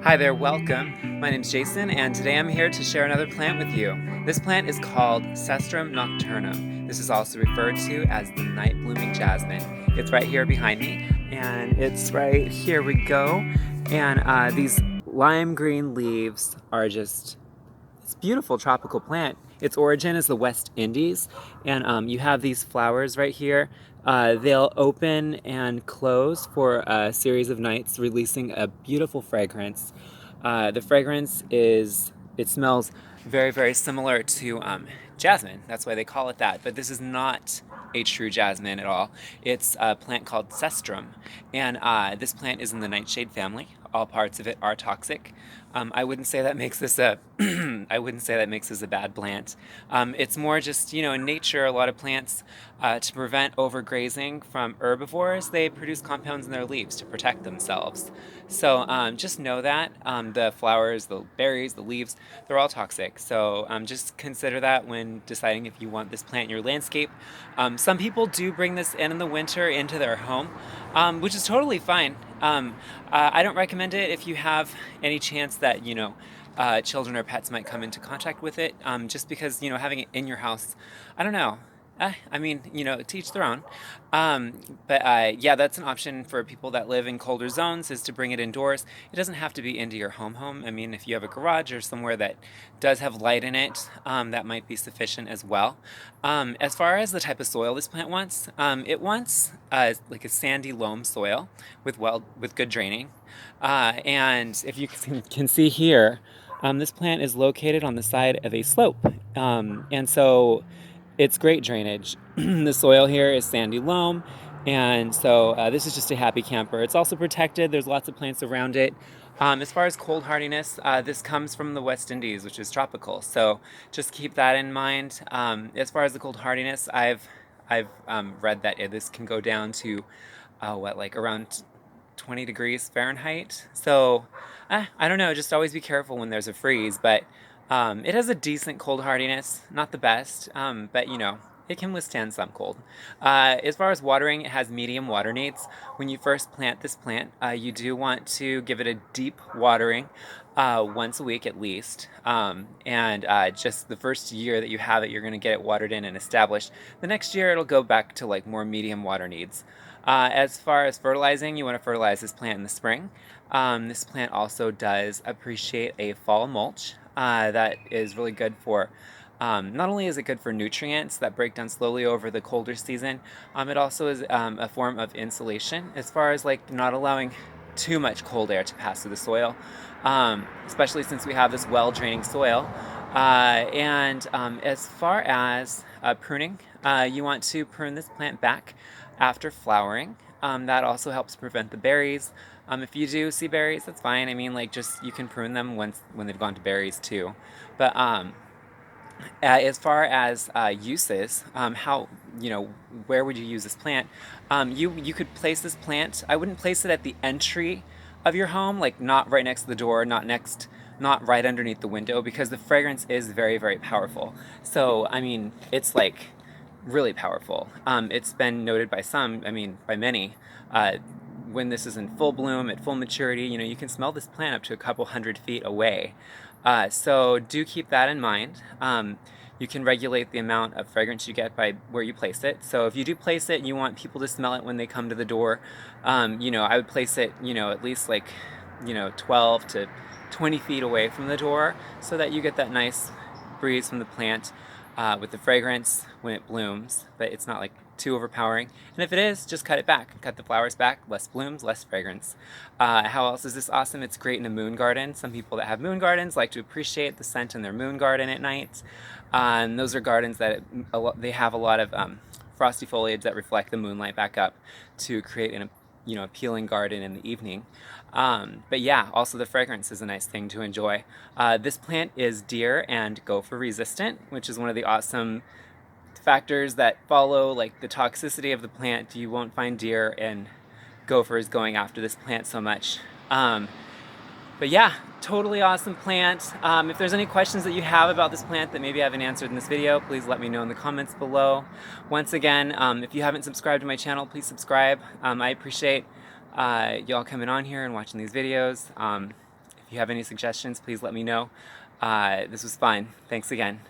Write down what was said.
Hi there, welcome. My name's Jason, and today I'm here to share another plant with you. This plant is called Cestrum nocturnum. This is also referred to as the night blooming jasmine. It's right here behind me, and it's right here we go. And these lime green leaves are just it's a beautiful tropical plant. Its origin is the West Indies, and you have these flowers right here. They'll open and close for a series of nights, releasing a beautiful fragrance. The fragrance it smells very, very similar to jasmine. That's why they call it that. But this is not a true jasmine at all. It's a plant called Cestrum, and this plant is in the nightshade family. All parts of it are toxic. I wouldn't say that makes this a I wouldn't say that makes this a bad plant. It's more just, in nature, a lot of plants, to prevent overgrazing from herbivores, they produce compounds in their leaves to protect themselves. So just know that the flowers, the berries, the leaves, they're all toxic. So just consider that when deciding if you want this plant in your landscape. Some people do bring this in the winter into their home, which is totally fine. I don't recommend it if you have any chance that, children or pets might come into contact with it, just because, having it in your house, I don't know. I mean, to each their own. But yeah, that's an option for people that live in colder zones is to bring it indoors. It doesn't have to be into your home. I mean, if you have a garage or somewhere that does have light in it, that might be sufficient as well. As far as the type of soil this plant wants, it wants like a sandy loam soil with good draining. And if you can see here, this plant is located on the side of a slope. And so it's great drainage. The soil here is sandy loam, and so this is just a happy camper. It's also protected. There's lots of plants around it. As far as cold hardiness, this comes from the West Indies, which is tropical. So just keep that in mind. As far as the cold hardiness, I've read that this can go down to like around 20 degrees Fahrenheit. So I don't know. Just always be careful when there's a freeze, but it has a decent cold hardiness, not the best, but it can withstand some cold. As far as watering, it has medium water needs. When you first plant this plant, you do want to give it a deep watering once a week at least. And just the first year that you have it, you're going to get it watered in and established. The next year, it'll go back to like more medium water needs. As far as fertilizing, you want to fertilize this plant in the spring. This plant also does appreciate a fall mulch. That is really good for, not only is it good for nutrients that break down slowly over the colder season, it also is a form of insulation as far as like not allowing too much cold air to pass through the soil, especially since we have this well-draining soil. And as far as pruning, you want to prune this plant back after flowering. That also helps prevent the berries. If you do see berries, that's fine. I mean, like, just you can prune them when they've gone to berries too. But as far as uses, how where would you use this plant? You could place this plant. I wouldn't place it at the entry of your home, like not right next to the door, not right underneath the window, because the fragrance is very, very powerful. So I mean, it's like really powerful. It's been noted by some, I mean, by many. When this is in full bloom, at full maturity, you can smell this plant up to a couple 100 feet away. So do keep that in mind. You can regulate the amount of fragrance you get by where you place it. So if you do place it, you want people to smell it when they come to the door. I would place it, at least like, 12 to 20 feet away from the door so that you get that nice breeze from the plant with the fragrance when it blooms, but it's not like too overpowering. And if it is, just cut it back. Cut the flowers back, less blooms, less fragrance. How else is this awesome? It's great in a moon garden. Some people that have moon gardens like to appreciate the scent in their moon garden at night. And those are gardens that they have a lot of frosty foliage that reflect the moonlight back up to create an appealing garden in the evening. But yeah, also the fragrance is a nice thing to enjoy. This plant is deer and gopher resistant, which is one of the awesome factors that follow like the toxicity of the plant. You won't find deer and gophers going after this plant so much. But yeah, totally awesome plant. If there's any questions that you have about this plant that maybe I haven't answered in this video, please let me know in the comments below. Once again, if you haven't subscribed to my channel, please subscribe. I appreciate y'all coming on here and watching these videos. you have any suggestions, please let me know. This was fun. Thanks again.